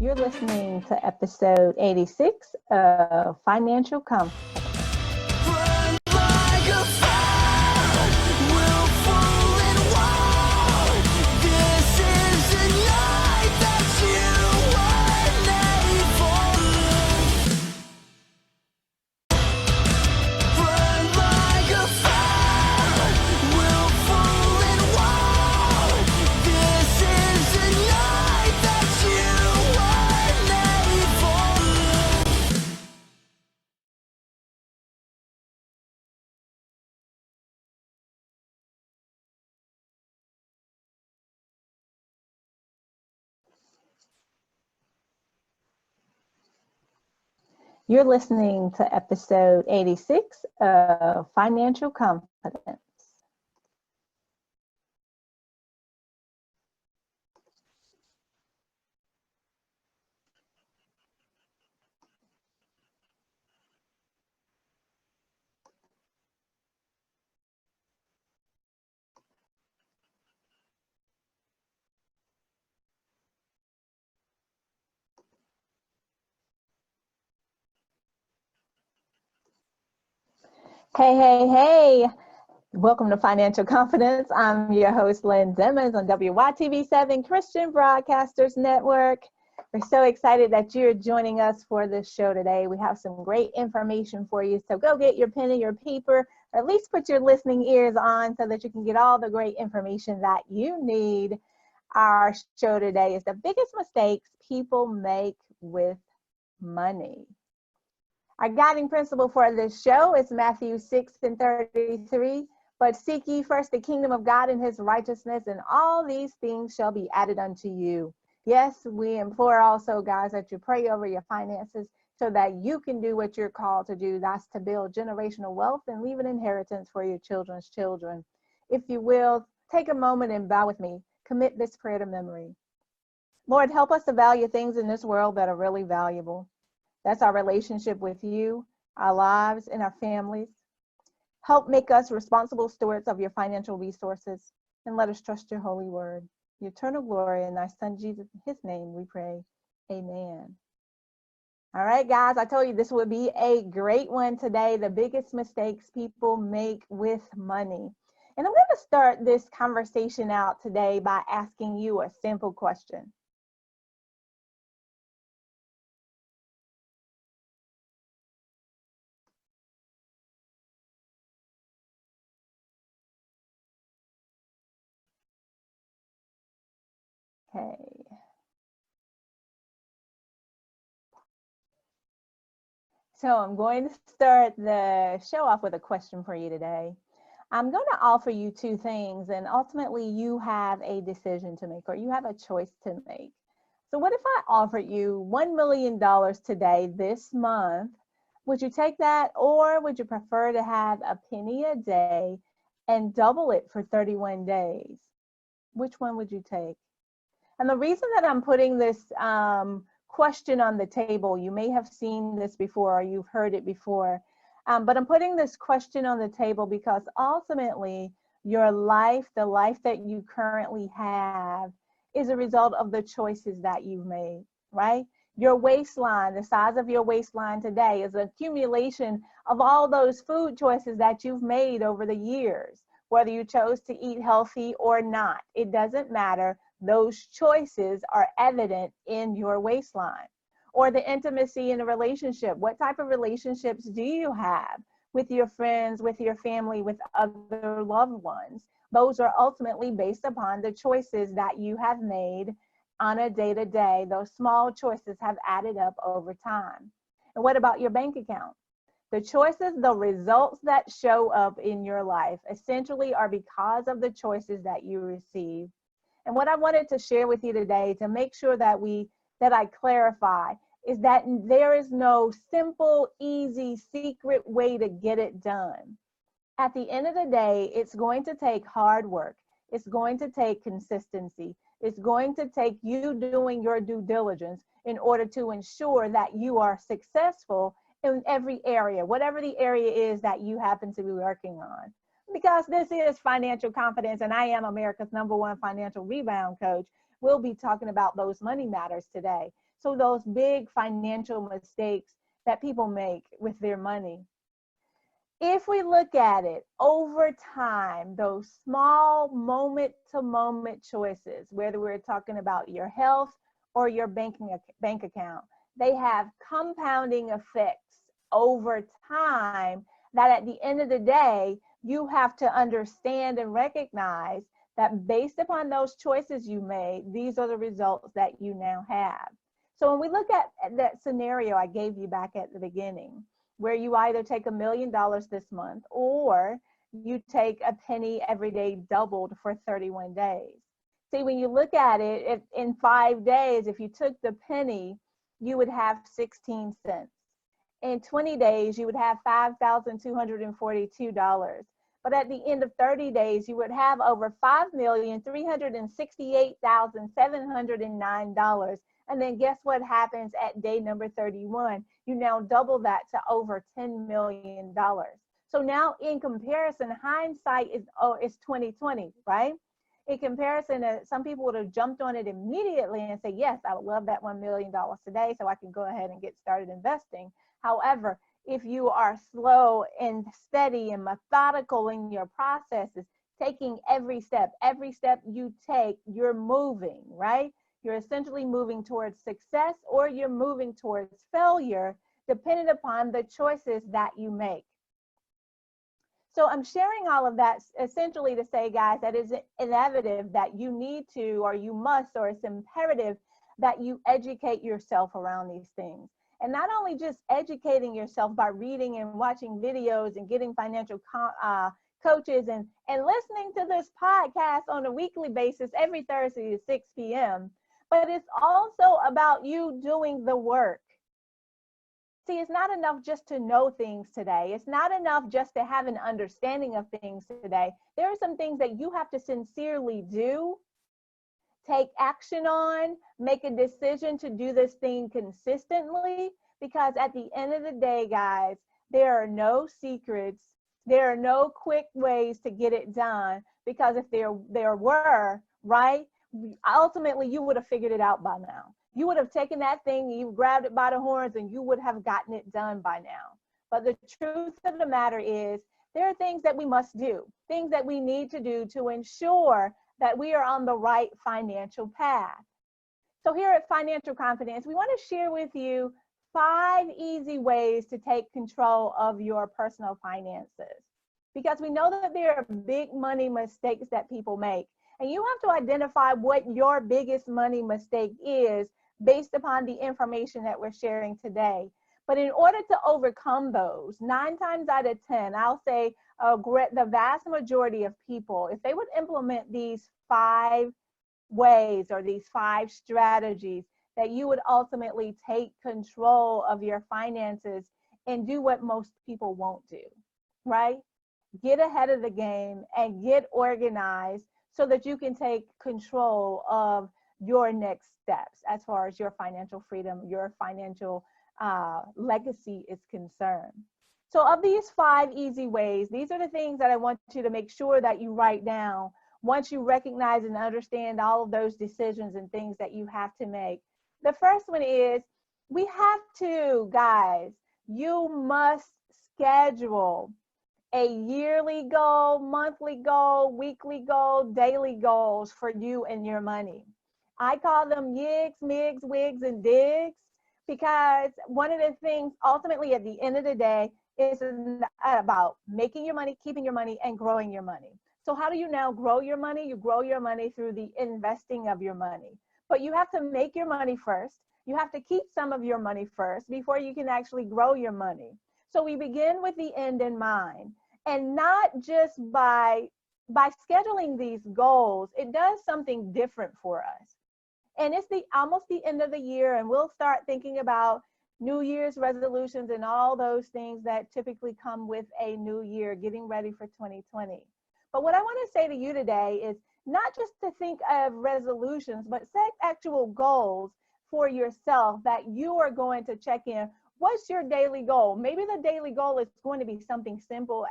You're listening to episode 86 of Financial Coach. You're listening to episode 86 of Financial Confidence. Hey. Welcome to Financial Confidence. I'm your host, Lynn Demmons on WYTV7 Christian Broadcasters Network. We're so excited that you're joining us for this show today. We have some great information for you. So go get your pen and your paper, or at least put your listening ears on so that you can get all the great information that you need. Our show today is the biggest mistakes people make with money. Our guiding principle for this show is Matthew 6:33. But seek ye first the kingdom of God and his righteousness, and all these things shall be added unto you. Yes, we implore also, guys, that you pray over your finances so that you can do what you're called to do. That's to build generational wealth and leave an inheritance for your children's children. If you will, take a moment and bow with me. Commit this prayer to memory. Lord, help us to value things in this world that are really valuable. That's our relationship with you, our lives, and our families. Help make us responsible stewards of your financial resources, and let us trust your holy word. Your eternal glory in thy son Jesus, in his name we pray. Amen. All right, guys, I told you this would be a great one today. The biggest mistakes people make with money. And I'm going to start this conversation out today by asking you a simple question. Okay. So I'm going to start the show off with a question for you today. I'm going to offer you two things, and ultimately you have a decision to make, or you have a choice to make. So what if I offered you $1 million today, this month? Would you take that, or would you prefer to have a penny a day and double it for 31 days? Which one would you take? And the reason that I'm putting this question on the table, you may have seen this before or you've heard it before, but I'm putting this question on the table because ultimately your life, the life that you currently have, is a result of the choices that you've made, right? Your waistline, the size of your waistline today is an accumulation of all those food choices that you've made over the years, whether you chose to eat healthy or not. It doesn't matter. Those choices are evident in your waistline. Or the intimacy in a relationship. What type of relationships do you have with your friends, with your family, with other loved ones? Those are ultimately based upon the choices that you have made on a day-to-day. Those small choices have added up over time. And what about your bank account? The choices, the results that show up in your life essentially are because of the choices that you receive. And what I wanted to share with you today to make sure that I clarify is that there is no simple, easy, secret way to get it done. At the end of the day, it's going to take hard work. It's going to take consistency. It's going to take you doing your due diligence in order to ensure that you are successful in every area, whatever the area is that you happen to be working on. Because this is Financial Confidence, and I am America's #1 financial rebound coach, we'll be talking about those money matters today. So those big financial mistakes that people make with their money. If we look at it over time, those small moment to moment choices, whether we're talking about your health or your bank account, they have compounding effects over time that at the end of the day, you have to understand and recognize that based upon those choices you made, these are the results that you now have. So when we look at that scenario I gave you back at the beginning, where you either take $1 million this month or you take a penny every day doubled for 31 days. See, when you look at it, if in 5 days, if you took the penny, you would have 16 cents. In 20 days, you would have $5,242. But at the end of 30 days, you would have over $5,368,709. And then guess what happens at day number 31? You now double that to over $10 million. So now in comparison, hindsight is 2020, right? In comparison, some people would have jumped on it immediately and say, yes, I would love that $1 million today so I can go ahead and get started investing. However, if you are slow and steady and methodical in your processes, taking every step you take, you're moving, right? You're essentially moving towards success or you're moving towards failure, depending upon the choices that you make. So I'm sharing all of that essentially to say, guys, that is inevitable that you need to, or you must, or it's imperative that you educate yourself around these things. And not only just educating yourself by reading and watching videos and getting financial coaches and listening to this podcast on a weekly basis every Thursday at 6 p.m., but it's also about you doing the work. See, it's not enough just to know things today. It's not enough just to have an understanding of things today. There are some things that you have to sincerely do, take action on, make a decision to do this thing consistently, because at the end of the day, guys, there are no secrets. There are no quick ways to get it done, because if there were, right, ultimately you would have figured it out by now. You would have taken that thing, you grabbed it by the horns, and you would have gotten it done by now. But the truth of the matter is, there are things that we must do, things that we need to do to ensure that we are on the right financial path. So here at Financial Confidence, we want to share with you 5 easy ways to take control of your personal finances, because we know that there are big money mistakes that people make. And you have to identify what your biggest money mistake is based upon the information that we're sharing today. But in order to overcome those, 9 times out of 10, I'll say the vast majority of people, if they would implement these 5 ways or these 5 strategies, that you would ultimately take control of your finances and do what most people won't do, right? Get ahead of the game and get organized so that you can take control of your next steps as far as your financial freedom, your financial legacy is concerned. So of these 5 easy ways, these are the things that I want you to make sure that you write down once you recognize and understand all of those decisions and things that you have to make. The first one is, we have to, guys, you must schedule a yearly goal, monthly goal, weekly goal, daily goals for you and your money. I call them yigs, migs, wigs, and digs, because one of the things ultimately at the end of the day is about making your money, keeping your money, and growing your money. So how do you now grow your money? You grow your money through the investing of your money. But you have to make your money first. You have to keep some of your money first before you can actually grow your money. So we begin with the end in mind, and not just by scheduling these goals, it does something different for us. And it's almost the end of the year, and we'll start thinking about New Year's resolutions and all those things that typically come with a new year, getting ready for 2020. But what I want to say to you today is not just to think of resolutions, but set actual goals for yourself that you are going to check in. What's your daily goal? Maybe the daily goal is going to be something simple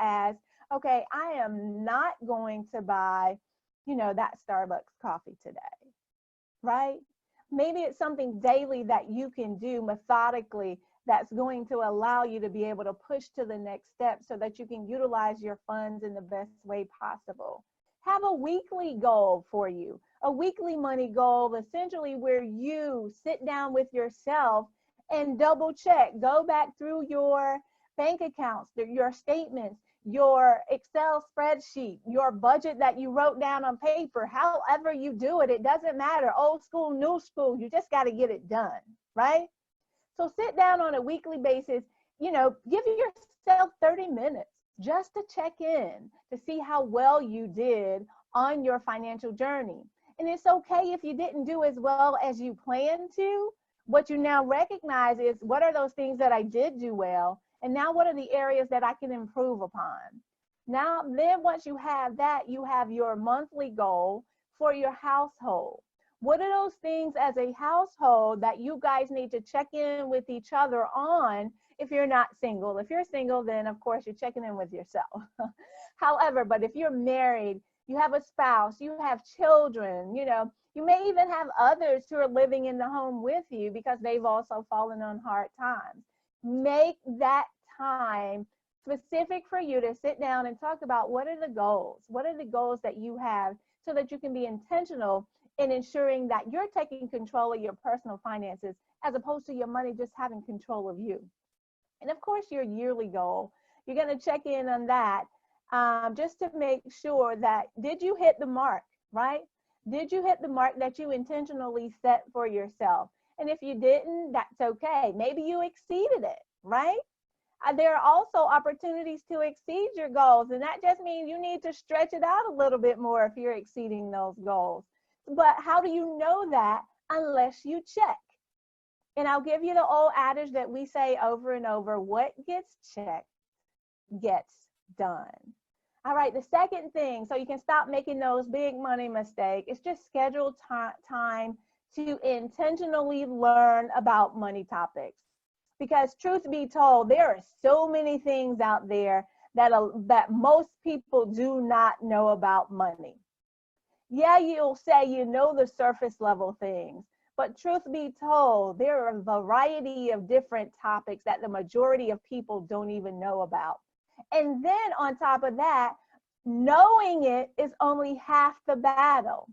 as, okay, I am not going to buy, that Starbucks coffee today, right? Maybe it's something daily that you can do methodically that's going to allow you to be able to push to the next step so that you can utilize your funds in the best way possible. Have a weekly goal for you, a weekly money goal, essentially where you sit down with yourself and double check, go back through your bank accounts, your statements, your Excel spreadsheet, your budget that you wrote down on paper, however you do it, it doesn't matter. Old school, new school, you just got to get it done, right? So sit down on a weekly basis, give yourself 30 minutes just to check in to see how well you did on your financial journey. And it's okay if you didn't do as well as you planned to. What you now recognize is, what are those things that I did do well? And now what are the areas that I can improve upon? Now, then once you have that, you have your monthly goal for your household. What are those things as a household that you guys need to check in with each other on if you're not single? If you're single, then of course you're checking in with yourself. However, but if you're married, you have a spouse, you have children, you may even have others who are living in the home with you because they've also fallen on hard times. Make that time specific for you to sit down and talk about what are the goals? What are the goals that you have so that you can be intentional in ensuring that you're taking control of your personal finances as opposed to your money just having control of you. And of course, your yearly goal, you're going to check in on that just to make sure that did you hit the mark, right? Did you hit the mark that you intentionally set for yourself? And if you didn't, that's okay. Maybe you exceeded it, right? There are also opportunities to exceed your goals, and that just means you need to stretch it out a little bit more if you're exceeding those goals. But how do you know that unless you check? And I'll give you the old adage that we say over and over: what gets checked gets done. All right, the second thing, so you can stop making those big money mistakes, is just schedule time to intentionally learn about money topics. Because truth be told, there are so many things out there that most people do not know about money. Yeah, you'll say you know the surface level things, but truth be told, there are a variety of different topics that the majority of people don't even know about. And then on top of that, knowing it is only half the battle.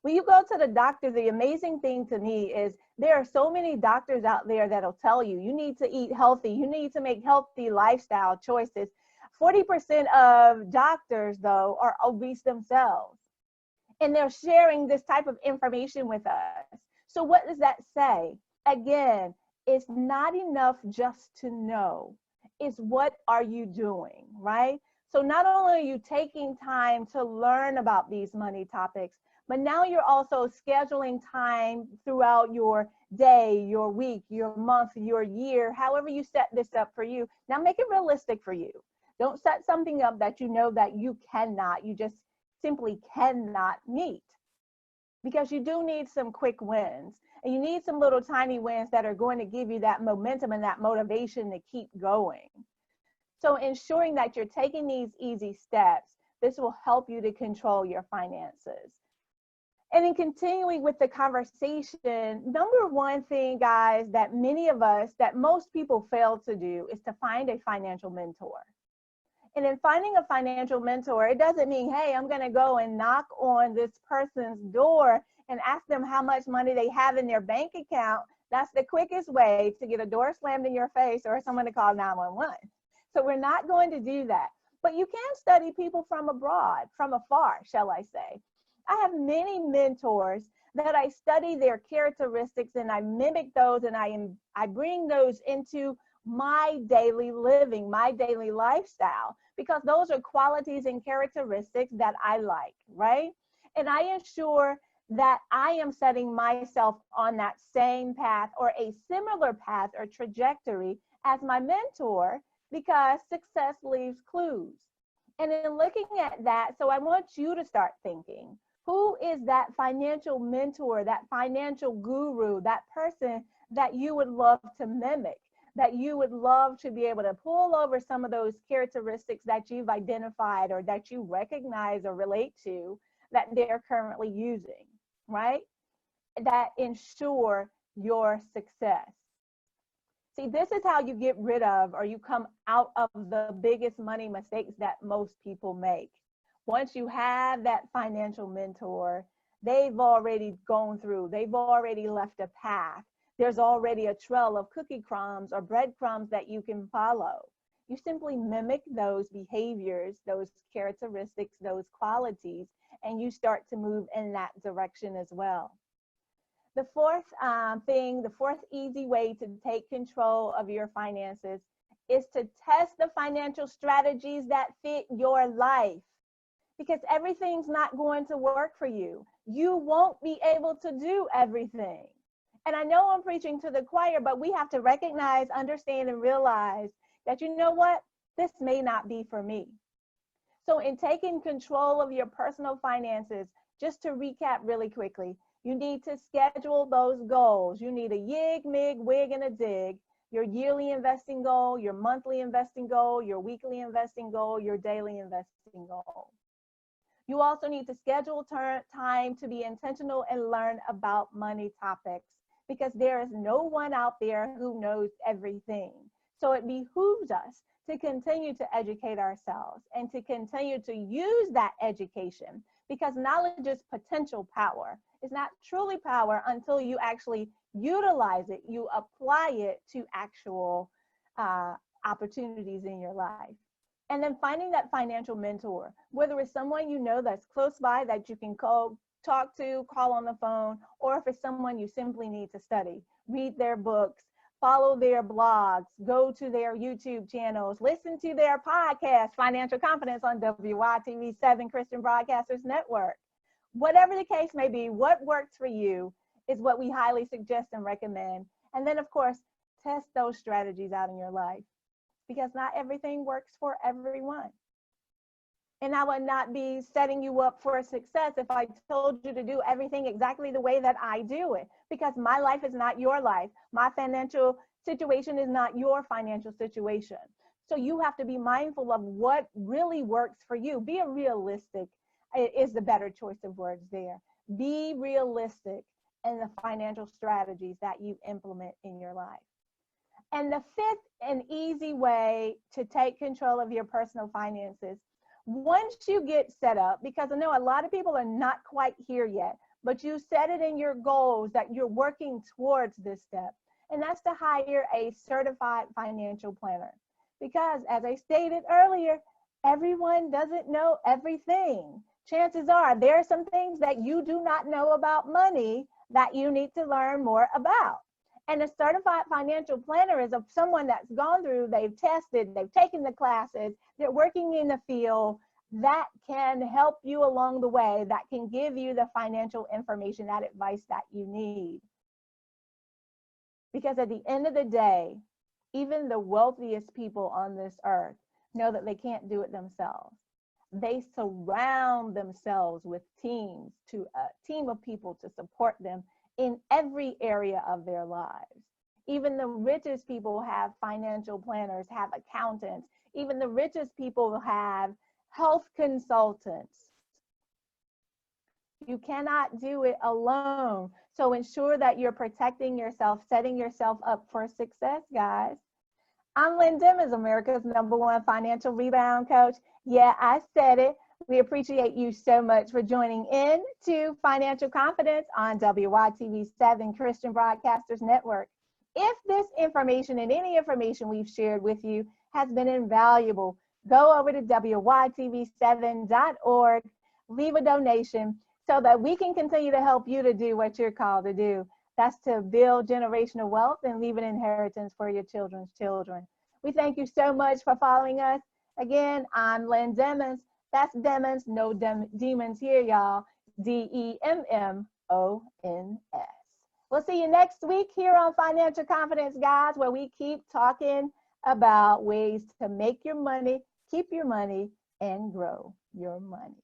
When you go to the doctor, the amazing thing to me is there are so many doctors out there that'll tell you, you need to eat healthy, you need to make healthy lifestyle choices. 40% of doctors, though, are obese themselves. And they're sharing this type of information with us. So what does that say? Again, it's not enough just to know. It's what are you doing, right? So not only are you taking time to learn about these money topics, but now you're also scheduling time throughout your day, your week, your month, your year, however you set this up for you. Now make it realistic for you. Don't set something up that you know that you just simply cannot meet. Because you do need some quick wins. And you need some little tiny wins that are going to give you that momentum and that motivation to keep going. So ensuring that you're taking these easy steps, this will help you to control your finances. And in continuing with the conversation, number one thing, guys, that most people fail to do is to find a financial mentor. And in finding a financial mentor, it doesn't mean, hey, I'm going to go and knock on this person's door and ask them how much money they have in their bank account. That's the quickest way to get a door slammed in your face or someone to call 911. So we're not going to do that. But you can study people from abroad, from afar, shall I say. I have many mentors that I study their characteristics and I mimic those and I bring those into my daily living, my daily lifestyle, because those are qualities and characteristics that I like, right? And I ensure that I am setting myself on that same path or a similar path or trajectory as my mentor, because success leaves clues. And in looking at that, so I want you to start thinking, who is that financial mentor, that financial guru, that person that you would love to mimic, that you would love to be able to pull over some of those characteristics that you've identified or that you recognize or relate to that they're currently using, right? that ensure your success. See, this is how you get rid of, or you come out of, the biggest money mistakes that most people make. Once you have that financial mentor, they've already gone through, they've already left a path. There's already a trail of cookie crumbs or breadcrumbs that you can follow. You simply mimic those behaviors, those characteristics, those qualities, and you start to move in that direction as well. The fourth the fourth easy way to take control of your finances is to test the financial strategies that fit your life, because everything's not going to work for you. You won't be able to do everything. And I know I'm preaching to the choir, but we have to recognize, understand, and realize that, you know what, this may not be for me. So in taking control of your personal finances, just to recap really quickly, you need to schedule those goals. You need a yig, mig, wig, and a dig. Your yearly investing goal, your monthly investing goal, your weekly investing goal, your daily investing goal. You also need to schedule time to be intentional and learn about money topics, because there is no one out there who knows everything. So it behooves us to continue to educate ourselves and to continue to use that education, because knowledge is potential power. It's not truly power until you actually utilize it, you apply it to actual opportunities in your life. And then finding that financial mentor, whether it's someone you know that's close by that you can talk to, call on the phone, or if it's someone you simply need to study, read their books, follow their blogs, go to their YouTube channels, listen to their podcast, Financial Confidence, on WYTV7 Christian Broadcasters Network. Whatever the case may be, what works for you is what we highly suggest and recommend. And then, of course, test those strategies out in your life, because not everything works for everyone. And I would not be setting you up for success if I told you to do everything exactly the way that I do it, because my life is not your life. My financial situation is not your financial situation. So you have to be mindful of what really works for you. Be a realistic is the better choice of words there. Be realistic in the financial strategies that you implement in your life. And the fifth and easy way to take control of your personal finances, once you get set up, because I know a lot of people are not quite here yet, but you set it in your goals that you're working towards this step, and that's to hire a certified financial planner. Because as I stated earlier, everyone doesn't know everything. Chances are there are some things that you do not know about money that you need to learn more about. And a certified financial planner is someone that's gone through, they've tested, they've taken the classes, they're working in the field that can help you along the way, that can give you the financial information, that advice that you need. Because at the end of the day, even the wealthiest people on this earth know that they can't do it themselves. They surround themselves with teams, a team of people to support them in every area of their lives. Even the richest people have financial planners, have accountants. Even the richest people have health consultants. You cannot do it alone. So ensure that you're protecting yourself, setting yourself up for success, guys. I'm Lynn Demmons, America's #1 financial rebound coach. Yeah, I said it. We appreciate you so much for joining in to Financial Confidence on WYTV7 Christian Broadcasters Network. If this information and any information we've shared with you has been invaluable, go over to WYTV7.org, leave a donation so that we can continue to help you to do what you're called to do. That's to build generational wealth and leave an inheritance for your children's children. We thank you so much for following us. Again, I'm Lynn Demmons. That's Demmons, no demons here, y'all. DEMMONS. We'll see you next week here on Financial Confidence, guys, where we keep talking about ways to make your money, keep your money, and grow your money.